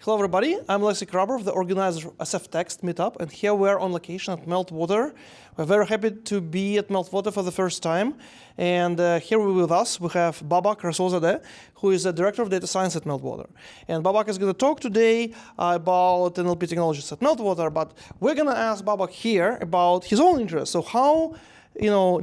Hello everybody, I'm Alexy Khrabrov, the organizer of SF Text Meetup, and here we're on location at Meltwater. We're very happy to be at Meltwater for the first time, and here with us we have Babak Rasolzadeh, who is the Director of Data Science at Meltwater. And Babak is going to talk today about NLP technologies at Meltwater, but we're going to ask Babak here about his own interests. So how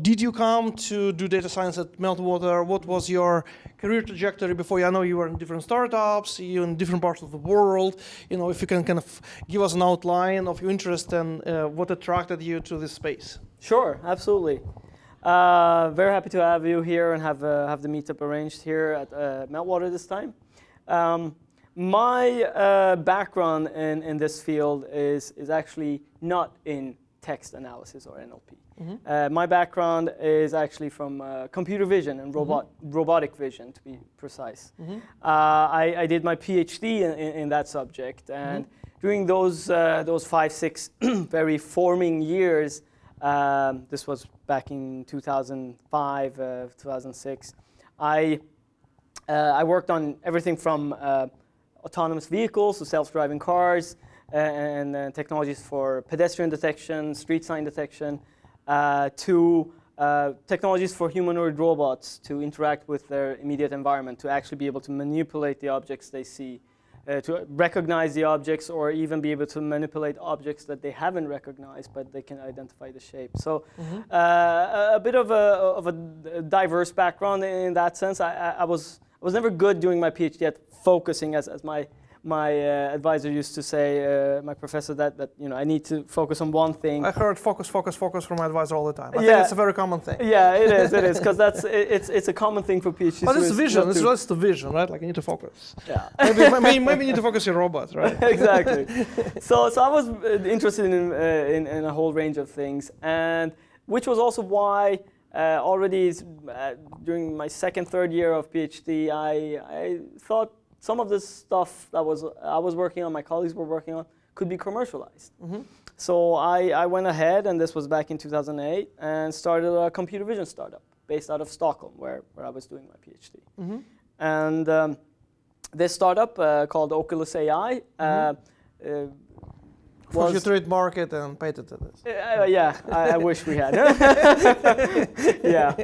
did you come to do data science at Meltwater? What was your career trajectory before? I know you were in different startups, you in different parts of the world. If you can kind of give us an outline of your interest and what attracted you to this space. Sure, absolutely. Very happy to have you here and have the meetup arranged here at Meltwater this time. My background in this field is actually not in text analysis or NLP. Mm-hmm. My background is actually from computer vision and robotic vision, to be precise. Mm-hmm. I did my PhD in that subject, and during those 5-6 very forming years, this was back in 2005, 2006, I worked on everything from autonomous vehicles to self-driving cars, and technologies for pedestrian detection, street sign detection, to technologies for humanoid robots to interact with their immediate environment, to actually be able to manipulate the objects they see, to recognize the objects, or even be able to manipulate objects that they haven't recognized, but they can identify the shape. So a bit of a diverse background in that sense. I was never good during my PhD at focusing, as my advisor used to say, my professor, that I need to focus on one thing. I heard focus from my advisor all the time. I think it's a very common thing. Yeah, it is, because it's a common thing for PhDs. But it's vision. It's just the vision, right? Like you need to focus. Yeah. maybe you need to focus your robot, right? Exactly. So I was interested in a whole range of things, and which was also why already during my second, third year of PhD, I thought some of this stuff that I was working on, my colleagues were working on, could be commercialized. Mm-hmm. So I went ahead, and this was back in 2008, and started a computer vision startup based out of Stockholm, where I was doing my PhD. Mm-hmm. And this startup called Oculus AI was you trademark it and patented it. Yeah, I wish we had. Yeah.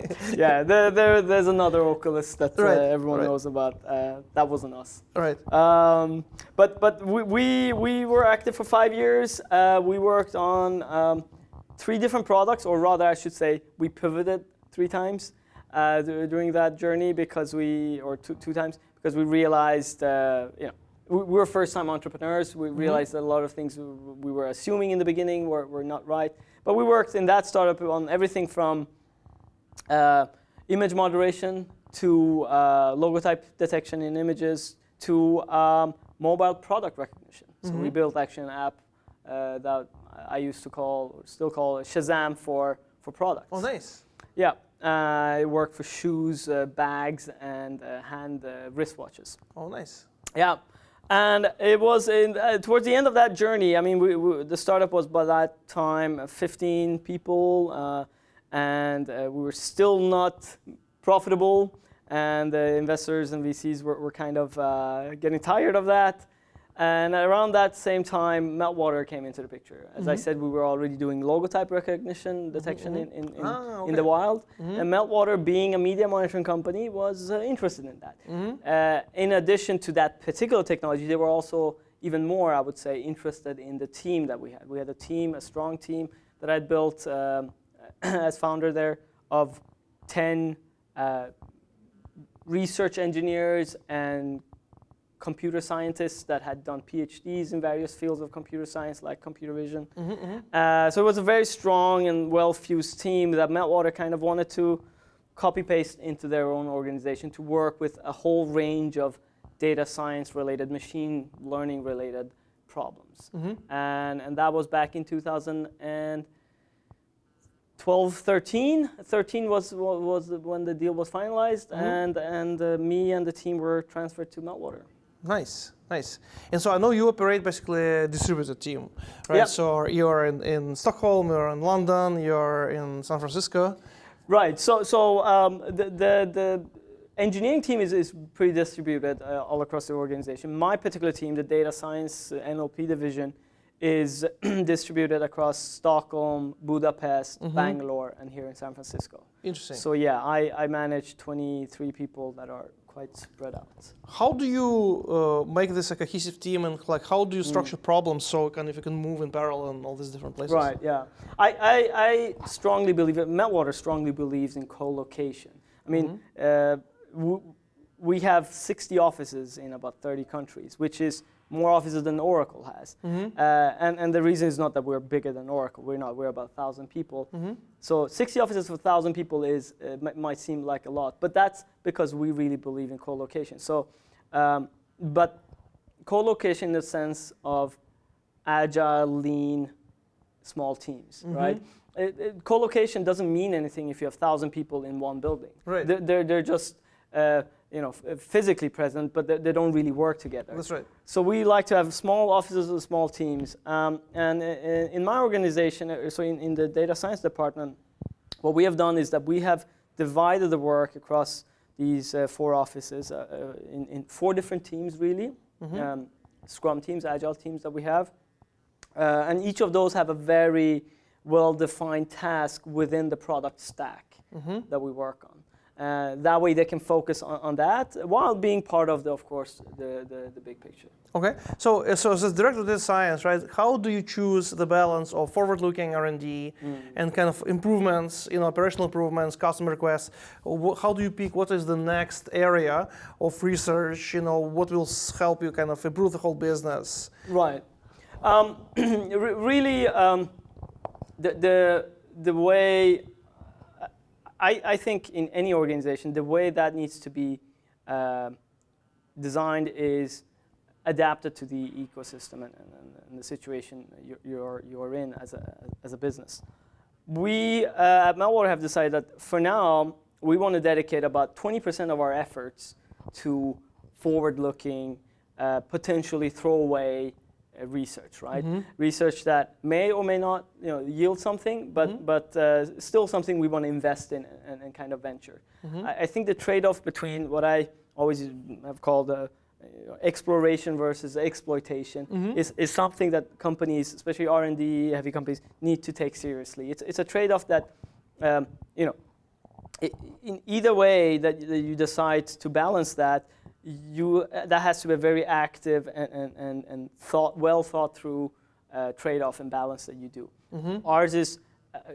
There's another Oculus that everyone knows about. That wasn't us. Right. But we were active for 5 years. We worked on 3 different products, or rather, I should say, we pivoted 3 times during that journey two times because we realized, we were first-time entrepreneurs. We realized that a lot of things we were assuming in the beginning were not right. But we worked in that startup on everything from image moderation to logotype detection in images to mobile product recognition. So we built actually an app that I used to call, or still call, Shazam for products. Oh, nice. Yeah. I worked for shoes, bags, and hand wristwatches. Oh, nice. Yeah. And it was towards the end of that journey. I mean, the startup was by that time 15 people, and we were still not profitable. And the investors and VCs were kind of getting tired of that. And around that same time, Meltwater came into the picture. As I said, we were already doing logotype recognition detection in the wild. And Meltwater, being a media monitoring company, was interested in that. In addition to that particular technology, they were also even more, I would say, interested in the team that we had. We had a strong team that I built as founder there of 10 research engineers and computer scientists that had done PhDs in various fields of computer science, like computer vision. So it was a very strong and well-fused team that Meltwater kind of wanted to copy-paste into their own organization to work with a whole range of data science-related, machine learning-related problems. And that was back in 2012, 13. 13 was when the deal was finalized, and me and the team were transferred to Meltwater. Nice. And so I know you operate basically a distributed team, right? Yep. So you're in Stockholm, you're in London, you're in San Francisco. Right. So the engineering team is pretty distributed all across the organization. My particular team, the data science NLP division, is distributed across Stockholm, Budapest, Bangalore, and here in San Francisco. Interesting. So yeah, I manage 23 people that are quite spread out. How do you make this a cohesive team, and like how do you structure problems so kind of you can move in parallel in all these different places? Right. Yeah. I strongly believe it. Meltwater strongly believes in co-location. I mean, we have 60 offices in about 30 countries, which is more offices than Oracle has. And the reason is not that we're bigger than Oracle. We're not. We're about 1,000 people. So 60 offices for 1,000 people is might seem like a lot, but that's because we really believe in co-location. So, but co-location in the sense of agile, lean, small teams, right? Co-location doesn't mean anything if you have 1,000 people in one building. Right. They're just physically present, but they don't really work together. That's right. So we like to have small offices and small teams. And in my organization, so in the data science department, what we have done is that we have divided the work across these 4 offices in 4 different teams, really. Scrum teams, agile teams that we have. And each of those have a very well-defined task within the product stack that we work on. That way they can focus on that while being part of, of course, the big picture. Okay. So as director of data science, right, how do you choose the balance of forward-looking R&D and kind of improvements, operational improvements, customer requests? How do you pick what is the next area of research, what will help you kind of improve the whole business? Right. Really, the way I think in any organization, the way that needs to be designed is adapted to the ecosystem and the situation you're in as a business. We at Meltwater have decided that for now we want to dedicate about 20% of our efforts to forward-looking, potentially throwaway research, right? Research that may or may not yield something, but still something we want to invest in and kind of venture. I think the trade-off between what I always have called exploration versus exploitation is something that companies, especially R&D heavy companies, need to take seriously. It's a trade-off that in either way that you decide to balance that, that has to be a very active and well thought through trade-off and balance that you do. Ours is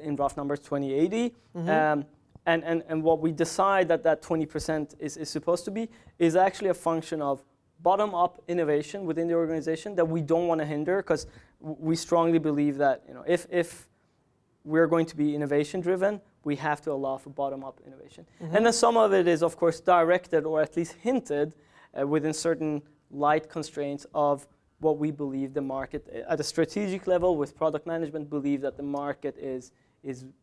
in rough numbers 20/80, and what we decide that 20% is supposed to be is actually a function of bottom-up innovation within the organization that we don't want to hinder, because we strongly believe that if we're going to be innovation-driven, we have to allow for bottom-up innovation. And then some of it is, of course, directed or at least hinted within certain light constraints of what we believe the market, at a strategic level with product management, believe that the market is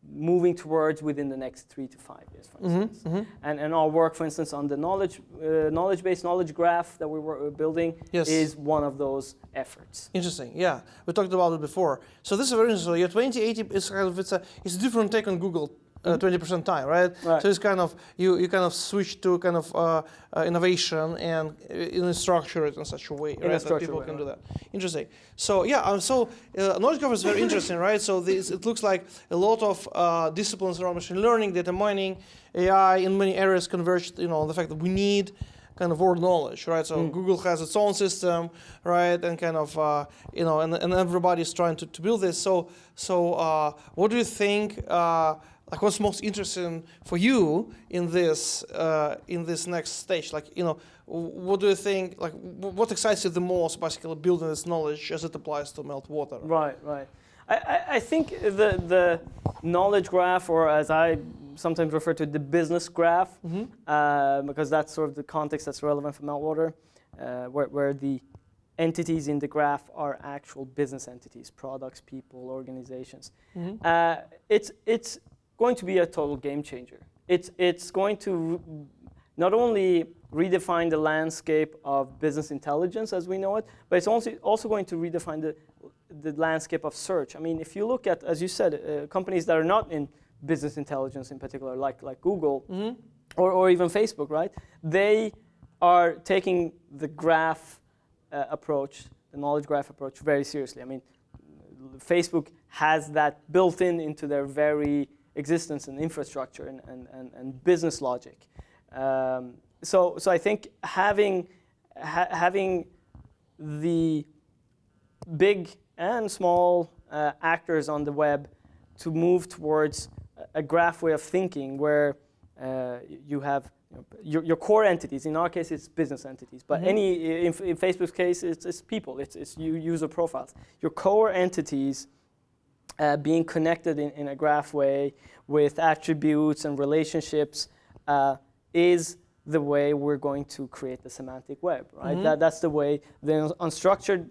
moving towards within the next 3 to 5 years, for instance. And our work, for instance, on the knowledge-based knowledge graph that we were building is one of those efforts. Interesting. Yeah, we talked about it before. So this is very interesting. So your 20/80 is kind of it's a different take on Google. 20% time, right? So it's kind of you kind of switch to kind of innovation and structure it in such a way, right? That people can do that. Interesting. So yeah, knowledge graph is very interesting, right? So it looks like a lot of disciplines around machine learning, data mining, AI in many areas converged, on the fact that we need kind of world knowledge, right? So Google has its own system, right? And kind of and everybody's trying to build this. So what do you think? Like, what's most interesting for you in this next stage? Like, what do you think? Like, what excites you the most, basically, building this knowledge as it applies to Meltwater? Right. I think the knowledge graph, or as I sometimes refer to, the business graph, because that's sort of the context that's relevant for Meltwater, where the entities in the graph are actual business entities, products, people, organizations. It's going to be a total game changer. It's going to not only redefine the landscape of business intelligence as we know it, but it's also going to redefine the landscape of search. I mean, if you look at, as you said, companies that are not in business intelligence in particular, like Google, or even Facebook, right? They are taking the graph approach, the knowledge graph approach, very seriously. I mean, Facebook has that built into their very existence and infrastructure and business logic. So I think having the big and small actors on the web to move towards a graph way of thinking where you have your core entities. In our case, it's business entities, but in Facebook's case, it's people. It's user profiles. Your core entities being connected in a graph way with attributes and relationships is the way we're going to create the semantic web, right? That's the way the unstructured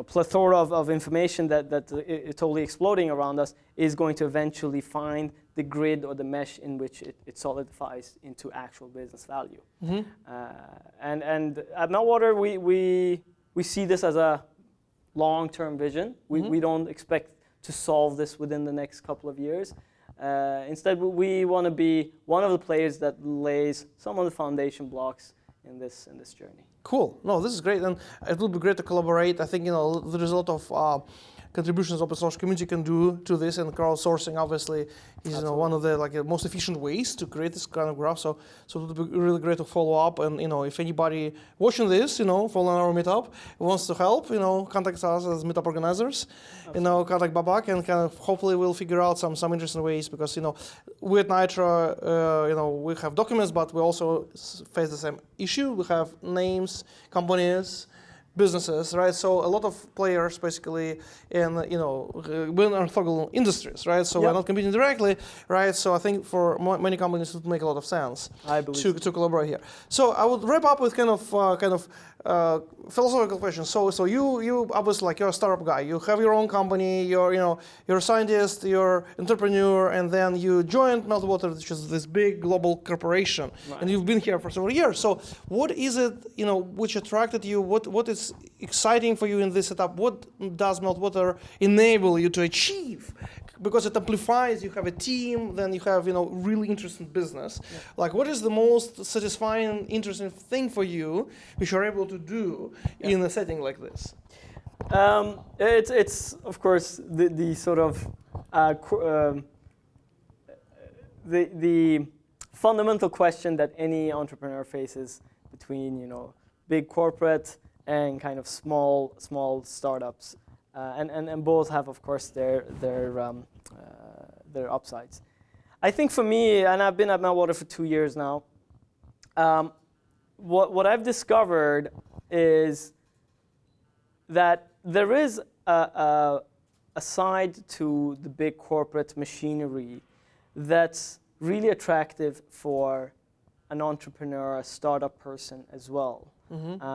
plethora of information that is totally exploding around us is going to eventually find the grid or the mesh in which it solidifies into actual business value. And at Meltwater, we see this as a long-term vision. We don't expect to solve this within the next couple of years. Instead, we want to be one of the players that lays some of the foundation blocks in this journey. Cool. No, this is great, and it will be great to collaborate. I think there is a lot of contributions open source community can do to this, and crowdsourcing obviously is one of the most efficient ways to create this kind of graph. So it would be really great to follow up, and if anybody watching this, following our meetup wants to help, contact us as meetup organizers. Contact Babak, and kind of hopefully we'll figure out some interesting ways, because we at Nitro, we have documents, but we also face the same issue. We have names, companies, businesses, right? So a lot of players basically in, we're in orthogonal industries, right? So we're not competing directly, right? So I think for many companies it would make a lot of sense to collaborate here. So I would wrap up with kind of philosophical question. So you obviously you're a startup guy. You have your own company. You're a scientist. You're entrepreneur, and then you joined Meltwater, which is this big global corporation, and you've been here for several years. So what is it which attracted you? What is exciting for you in this setup? What does Meltwater enable you to achieve? Because it amplifies. You have a team. Then you have really interesting business. Yeah. What is the most satisfying, interesting thing for you, which you're able to do in a setting like this? It's of course the sort of the fundamental question that any entrepreneur faces between big corporate and kind of small startups, and both have of course their upsides. I think for me, and I've been at Meltwater for 2 years now, what I've discovered is that there is a side to the big corporate machinery that's really attractive for an entrepreneur, a startup person as well,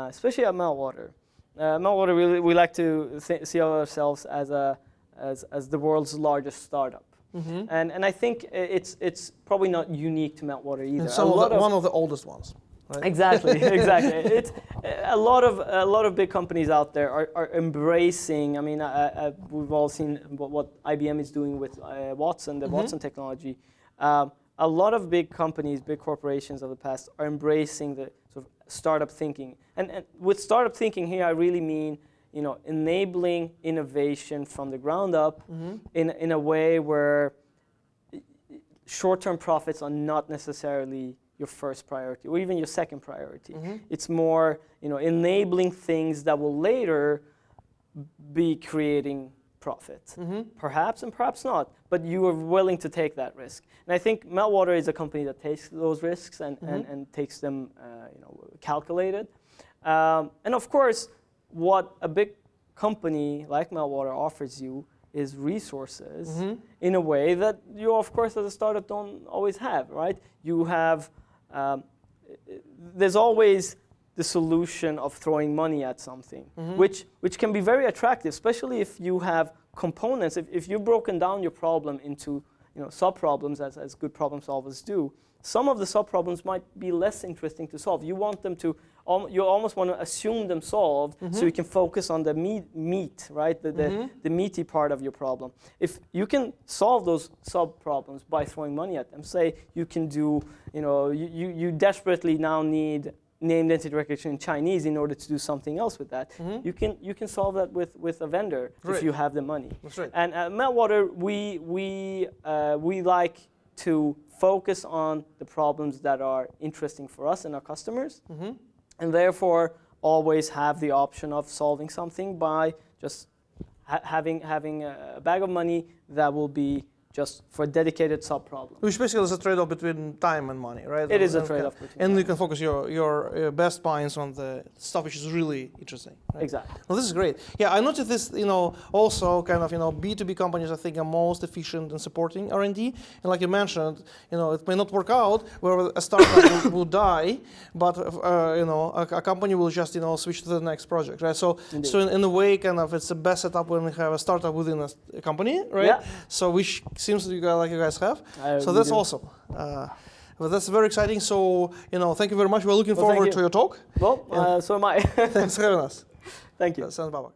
especially at Meltwater. Meltwater, we like to see ourselves as the world's largest startup. And I think it's probably not unique to Meltwater either. And one of the oldest ones. Right? Exactly. It's a lot of big companies out there are embracing. I mean, we've all seen what IBM is doing with Watson, the Watson technology. A lot of big companies, big corporations of the past are embracing the sort of startup thinking. And with startup thinking here, I really mean enabling innovation from the ground up in a way where short-term profits are not necessarily your first priority or even your second priority. It's more, enabling things that will later be creating profit. Perhaps and perhaps not, but you are willing to take that risk. And I think Meltwater is a company that takes those risks and takes them calculated. And of course, what a big company like Meltwater offers you is resources in a way that you, of course, as a startup don't always have, right? You have, there's always the solution of throwing money at something, which can be very attractive, especially if you have components. If you've broken down your problem into sub-problems, as good problem solvers do, some of the sub-problems might be less interesting to solve. You want them to you almost want to assume them solved so you can focus on the meat, right? The meaty part of your problem. If you can solve those sub-problems by throwing money at them, say you can do, you desperately now need named entity recognition in Chinese in order to do something else with that. You can solve that with a vendor if you have the money. That's right. And at Meltwater, we like to focus on the problems that are interesting for us and our customers, and therefore always have the option of solving something by just having a bag of money that will be just for dedicated sub-problem. Which basically is a trade-off between time and money, right? It is a trade-off between and time. you can focus your best points on the stuff which is really interesting. Right? Exactly. Well, this is great. Yeah, I noticed this, also kind of, B2B companies, I think, are most efficient in supporting R&D. And like you mentioned, it may not work out where a startup will die, but, a company will just, switch to the next project, right? So in a way, kind of, it's the best setup when we have a startup within a company, right? Yeah. So which seems like you guys have. So that's awesome. Well, that's very exciting. So, thank you very much. We're looking forward to your talk. Well, so am I. Thanks for having us. Thank you. Sounds Babak.